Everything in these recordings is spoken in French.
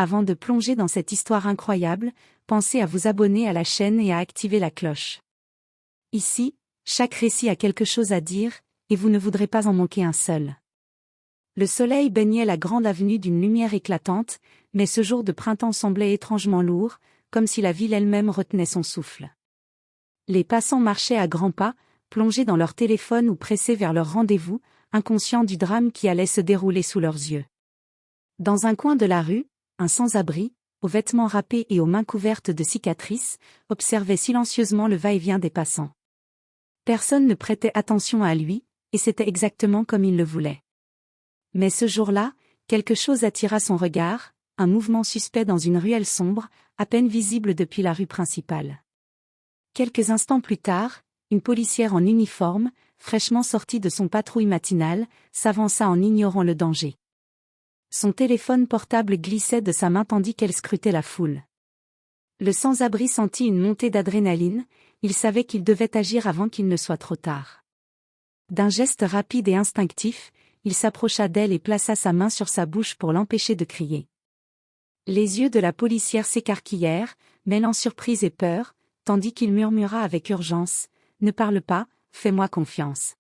Avant de plonger dans cette histoire incroyable, pensez à vous abonner à la chaîne et à activer la cloche. Ici, chaque récit a quelque chose à dire, et vous ne voudrez pas en manquer un seul. Le soleil baignait la grande avenue d'une lumière éclatante, mais ce jour de printemps semblait étrangement lourd, comme si la ville elle-même retenait son souffle. Les passants marchaient à grands pas, plongés dans leur téléphone ou pressés vers leur rendez-vous, inconscients du drame qui allait se dérouler sous leurs yeux. Dans un coin de la rue, un sans-abri, aux vêtements râpés et aux mains couvertes de cicatrices, observait silencieusement le va-et-vient des passants. Personne ne prêtait attention à lui, et c'était exactement comme il le voulait. Mais ce jour-là, quelque chose attira son regard, un mouvement suspect dans une ruelle sombre, à peine visible depuis la rue principale. Quelques instants plus tard, une policière en uniforme, fraîchement sortie de son patrouille matinale, s'avança en ignorant le danger. Son téléphone portable glissait de sa main tandis qu'elle scrutait la foule. Le sans-abri sentit une montée d'adrénaline, il savait qu'il devait agir avant qu'il ne soit trop tard. D'un geste rapide et instinctif, il s'approcha d'elle et plaça sa main sur sa bouche pour l'empêcher de crier. Les yeux de la policière s'écarquillèrent, mêlant surprise et peur, tandis qu'il murmura avec urgence « Ne parle pas, fais-moi confiance ».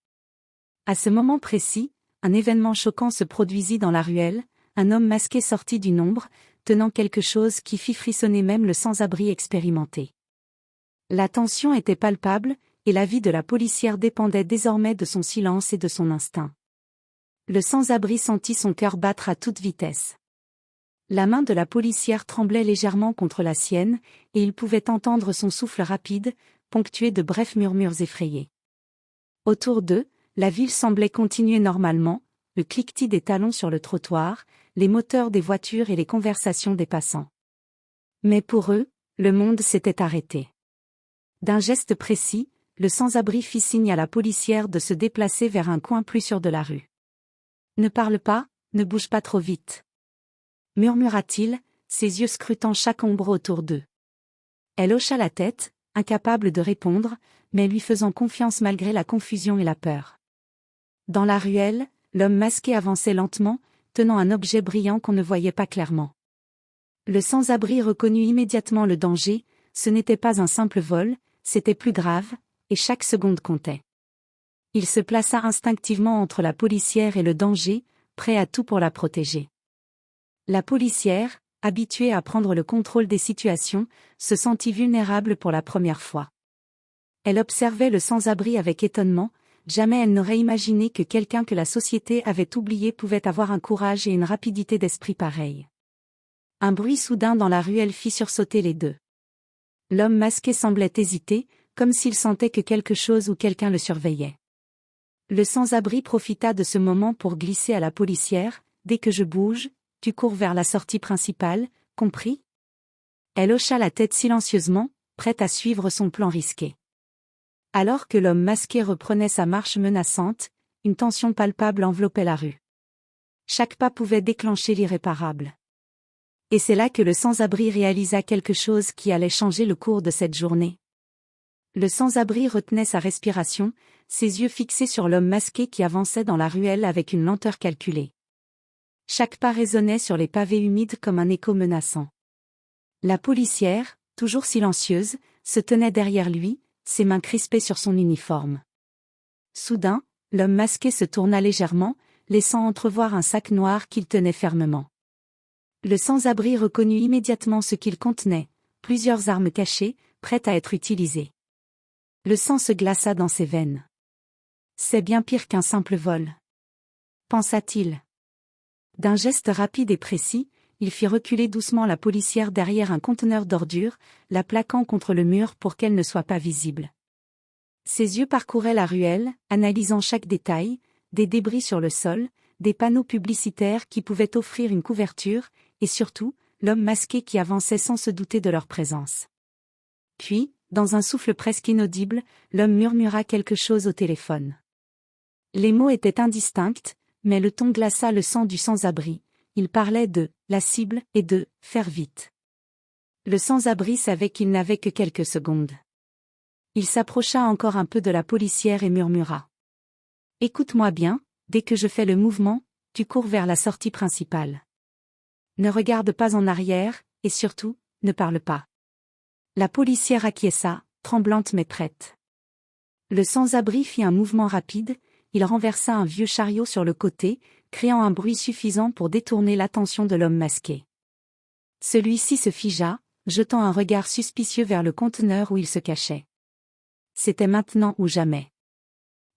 À ce moment précis, un événement choquant se produisit dans la ruelle, un homme masqué sortit d'une ombre, tenant quelque chose qui fit frissonner même le sans-abri expérimenté. La tension était palpable, et la vie de la policière dépendait désormais de son silence et de son instinct. Le sans-abri sentit son cœur battre à toute vitesse. La main de la policière tremblait légèrement contre la sienne, et il pouvait entendre son souffle rapide, ponctué de brefs murmures effrayés. Autour d'eux, la ville semblait continuer normalement, le cliquetis des talons sur le trottoir, les moteurs des voitures et les conversations des passants. Mais pour eux, le monde s'était arrêté. D'un geste précis, le sans-abri fit signe à la policière de se déplacer vers un coin plus sûr de la rue. « Ne parle pas, ne bouge pas trop vite. » murmura-t-il, ses yeux scrutant chaque ombre autour d'eux. Elle hocha la tête, incapable de répondre, mais lui faisant confiance malgré la confusion et la peur. Dans la ruelle, l'homme masqué avançait lentement, tenant un objet brillant qu'on ne voyait pas clairement. Le sans-abri reconnut immédiatement le danger, ce n'était pas un simple vol, c'était plus grave, et chaque seconde comptait. Il se plaça instinctivement entre la policière et le danger, prêt à tout pour la protéger. La policière, habituée à prendre le contrôle des situations, se sentit vulnérable pour la première fois. Elle observait le sans-abri avec étonnement, jamais elle n'aurait imaginé que quelqu'un que la société avait oublié pouvait avoir un courage et une rapidité d'esprit pareils. Un bruit soudain dans la ruelle fit sursauter les deux. L'homme masqué semblait hésiter, comme s'il sentait que quelque chose ou quelqu'un le surveillait. Le sans-abri profita de ce moment pour glisser à la policière « Dès que je bouge, tu cours vers la sortie principale, compris ?» Elle hocha la tête silencieusement, prête à suivre son plan risqué. Alors que l'homme masqué reprenait sa marche menaçante, une tension palpable enveloppait la rue. Chaque pas pouvait déclencher l'irréparable. Et c'est là que le sans-abri réalisa quelque chose qui allait changer le cours de cette journée. Le sans-abri retenait sa respiration, ses yeux fixés sur l'homme masqué qui avançait dans la ruelle avec une lenteur calculée. Chaque pas résonnait sur les pavés humides comme un écho menaçant. La policière, toujours silencieuse, se tenait derrière lui, ses mains crispées sur son uniforme. Soudain, l'homme masqué se tourna légèrement, laissant entrevoir un sac noir qu'il tenait fermement. Le sans-abri reconnut immédiatement ce qu'il contenait, plusieurs armes cachées, prêtes à être utilisées. Le sang se glaça dans ses veines. C'est bien pire qu'un simple vol, pensa-t-il. D'un geste rapide et précis, il fit reculer doucement la policière derrière un conteneur d'ordures, la plaquant contre le mur pour qu'elle ne soit pas visible. Ses yeux parcouraient la ruelle, analysant chaque détail, des débris sur le sol, des panneaux publicitaires qui pouvaient offrir une couverture, et surtout, l'homme masqué qui avançait sans se douter de leur présence. Puis, dans un souffle presque inaudible, l'homme murmura quelque chose au téléphone. Les mots étaient indistincts, mais le ton glaça le sang du sans-abri. Il parlait de « la cible » et de « faire vite ». Le sans-abri savait qu'il n'avait que quelques secondes. Il s'approcha encore un peu de la policière et murmura. « Écoute-moi bien, dès que je fais le mouvement, tu cours vers la sortie principale. » Ne regarde pas en arrière, et surtout, ne parle pas. La policière acquiesça, tremblante mais prête. Le sans-abri fit un mouvement rapide, il renversa un vieux chariot sur le côté, créant un bruit suffisant pour détourner l'attention de l'homme masqué. Celui-ci se figea, jetant un regard suspicieux vers le conteneur où il se cachait. C'était maintenant ou jamais.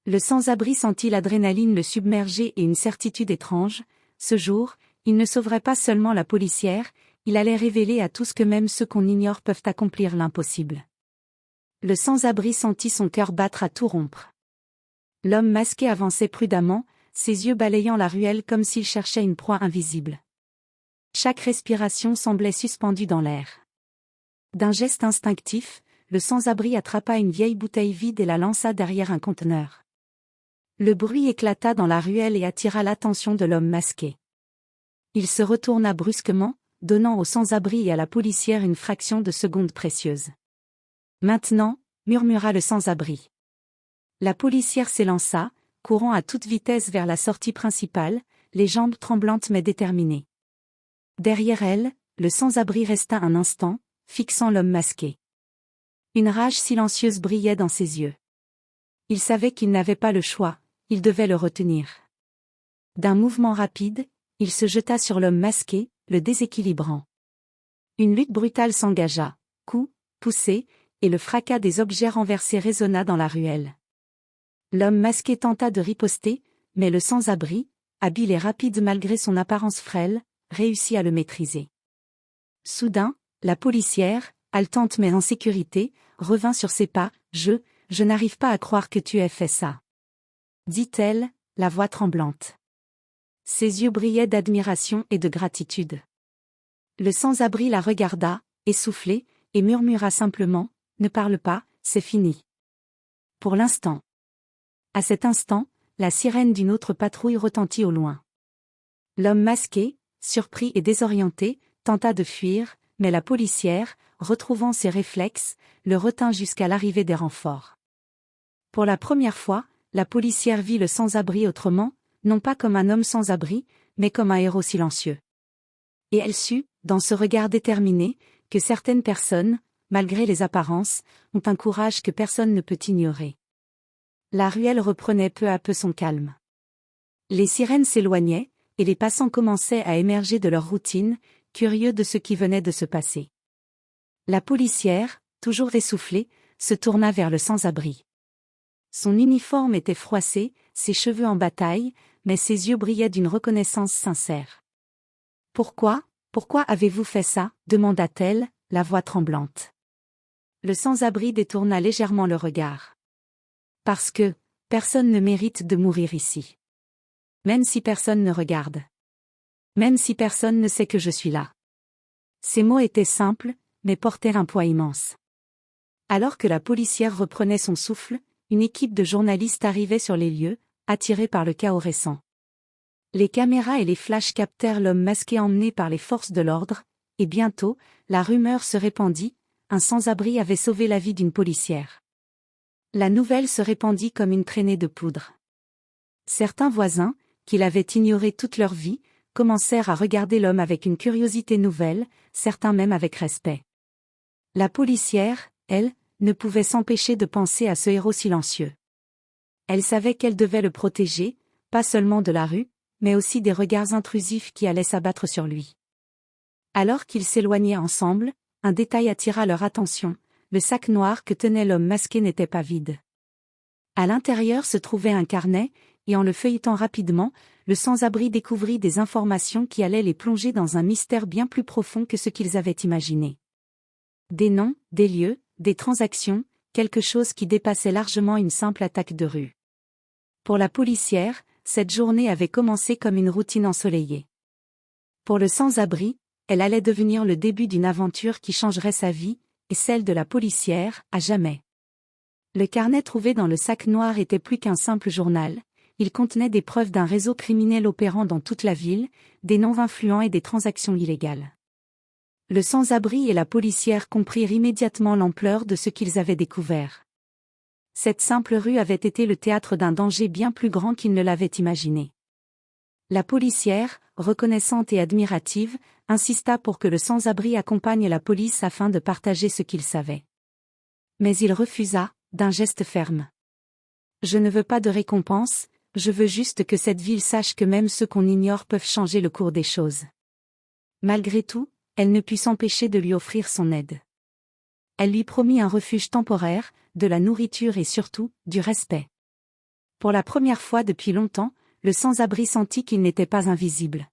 Le sans-abri sentit l'adrénaline le submerger et une certitude étrange, ce jour, il ne sauverait pas seulement la policière, il allait révéler à tous que même ceux qu'on ignore peuvent accomplir l'impossible. Le sans-abri sentit son cœur battre à tout rompre. L'homme masqué avançait prudemment, ses yeux balayant la ruelle comme s'il cherchait une proie invisible. Chaque respiration semblait suspendue dans l'air. D'un geste instinctif, le sans-abri attrapa une vieille bouteille vide et la lança derrière un conteneur. Le bruit éclata dans la ruelle et attira l'attention de l'homme masqué. Il se retourna brusquement, donnant au sans-abri et à la policière une fraction de seconde précieuse. « Maintenant » murmura le sans-abri. La policière s'élança, courant à toute vitesse vers la sortie principale, les jambes tremblantes mais déterminées. Derrière elle, le sans-abri resta un instant, fixant l'homme masqué. Une rage silencieuse brillait dans ses yeux. Il savait qu'il n'avait pas le choix, il devait le retenir. D'un mouvement rapide, il se jeta sur l'homme masqué, le déséquilibrant. Une lutte brutale s'engagea, coups, poussées, et le fracas des objets renversés résonna dans la ruelle. L'homme masqué tenta de riposter, mais le sans-abri, habile et rapide malgré son apparence frêle, réussit à le maîtriser. Soudain, la policière, haletante mais en sécurité, revint sur ses pas. « Je n'arrive pas à croire que tu aies fait ça. » dit-elle, la voix tremblante. Ses yeux brillaient d'admiration et de gratitude. Le sans-abri la regarda, essoufflé, et murmura simplement, « Ne parle pas, c'est fini. » Pour l'instant. À cet instant, la sirène d'une autre patrouille retentit au loin. L'homme masqué, surpris et désorienté, tenta de fuir, mais la policière, retrouvant ses réflexes, le retint jusqu'à l'arrivée des renforts. Pour la première fois, la policière vit le sans-abri autrement, non pas comme un homme sans abri, mais comme un héros silencieux. Et elle sut, dans ce regard déterminé, que certaines personnes, malgré les apparences, ont un courage que personne ne peut ignorer. La ruelle reprenait peu à peu son calme. Les sirènes s'éloignaient, et les passants commençaient à émerger de leur routine, curieux de ce qui venait de se passer. La policière, toujours essoufflée, se tourna vers le sans-abri. Son uniforme était froissé, ses cheveux en bataille, mais ses yeux brillaient d'une reconnaissance sincère. « Pourquoi avez-vous fait ça ?» demanda-t-elle, la voix tremblante. Le sans-abri détourna légèrement le regard. « Parce que, personne ne mérite de mourir ici. Même si personne ne regarde. Même si personne ne sait que je suis là. » Ces mots étaient simples, mais portaient un poids immense. Alors que la policière reprenait son souffle, une équipe de journalistes arrivait sur les lieux, attirés par le chaos récent. Les caméras et les flashs captèrent l'homme masqué emmené par les forces de l'ordre, et bientôt, la rumeur se répandit, un sans-abri avait sauvé la vie d'une policière. La nouvelle se répandit comme une traînée de poudre. Certains voisins, qui l'avaient ignoré toute leur vie, commencèrent à regarder l'homme avec une curiosité nouvelle, certains même avec respect. La policière, elle, ne pouvait s'empêcher de penser à ce héros silencieux. Elle savait qu'elle devait le protéger, pas seulement de la rue, mais aussi des regards intrusifs qui allaient s'abattre sur lui. Alors qu'ils s'éloignaient ensemble, un détail attira leur attention, le sac noir que tenait l'homme masqué n'était pas vide. À l'intérieur se trouvait un carnet, et en le feuilletant rapidement, le sans-abri découvrit des informations qui allaient les plonger dans un mystère bien plus profond que ce qu'ils avaient imaginé. Des noms, des lieux, des transactions, quelque chose qui dépassait largement une simple attaque de rue. Pour la policière, cette journée avait commencé comme une routine ensoleillée. Pour le sans-abri, elle allait devenir le début d'une aventure qui changerait sa vie, et celle de la policière, à jamais. Le carnet trouvé dans le sac noir était plus qu'un simple journal, il contenait des preuves d'un réseau criminel opérant dans toute la ville, des noms influents et des transactions illégales. Le sans-abri et la policière comprirent immédiatement l'ampleur de ce qu'ils avaient découvert. Cette simple rue avait été le théâtre d'un danger bien plus grand qu'ils ne l'avaient imaginé. La policière, reconnaissante et admirative, insista pour que le sans-abri accompagne la police afin de partager ce qu'il savait. Mais il refusa, d'un geste ferme. « Je ne veux pas de récompense, je veux juste que cette ville sache que même ceux qu'on ignore peuvent changer le cours des choses. » Malgré tout, elle ne put s'empêcher de lui offrir son aide. Elle lui promit un refuge temporaire, de la nourriture et surtout, du respect. Pour la première fois depuis longtemps, le sans-abri sentit qu'il n'était pas invisible.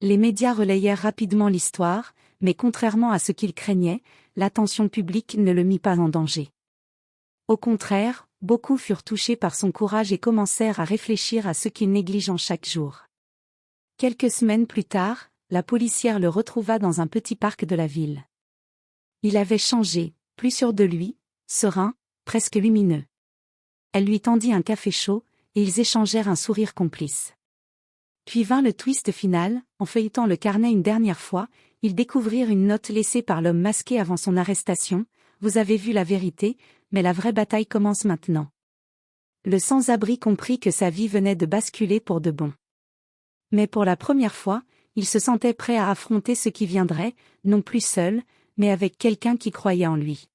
Les médias relayèrent rapidement l'histoire, mais contrairement à ce qu'il craignait, l'attention publique ne le mit pas en danger. Au contraire, beaucoup furent touchés par son courage et commencèrent à réfléchir à ce qu'il négligeait chaque jour. Quelques semaines plus tard, la policière le retrouva dans un petit parc de la ville. Il avait changé, plus sûr de lui, serein, presque lumineux. Elle lui tendit un café chaud, et ils échangèrent un sourire complice. Puis vint le twist final, en feuilletant le carnet une dernière fois, ils découvrirent une note laissée par l'homme masqué avant son arrestation. « Vous avez vu la vérité, mais la vraie bataille commence maintenant. » Le sans-abri comprit que sa vie venait de basculer pour de bon. Mais pour la première fois, il se sentait prêt à affronter ce qui viendrait, non plus seul, mais avec quelqu'un qui croyait en lui.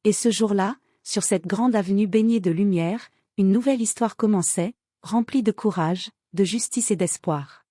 Et ce jour-là, sur cette grande avenue baignée de lumière, une nouvelle histoire commençait, remplie de courage, de justice et d'espoir.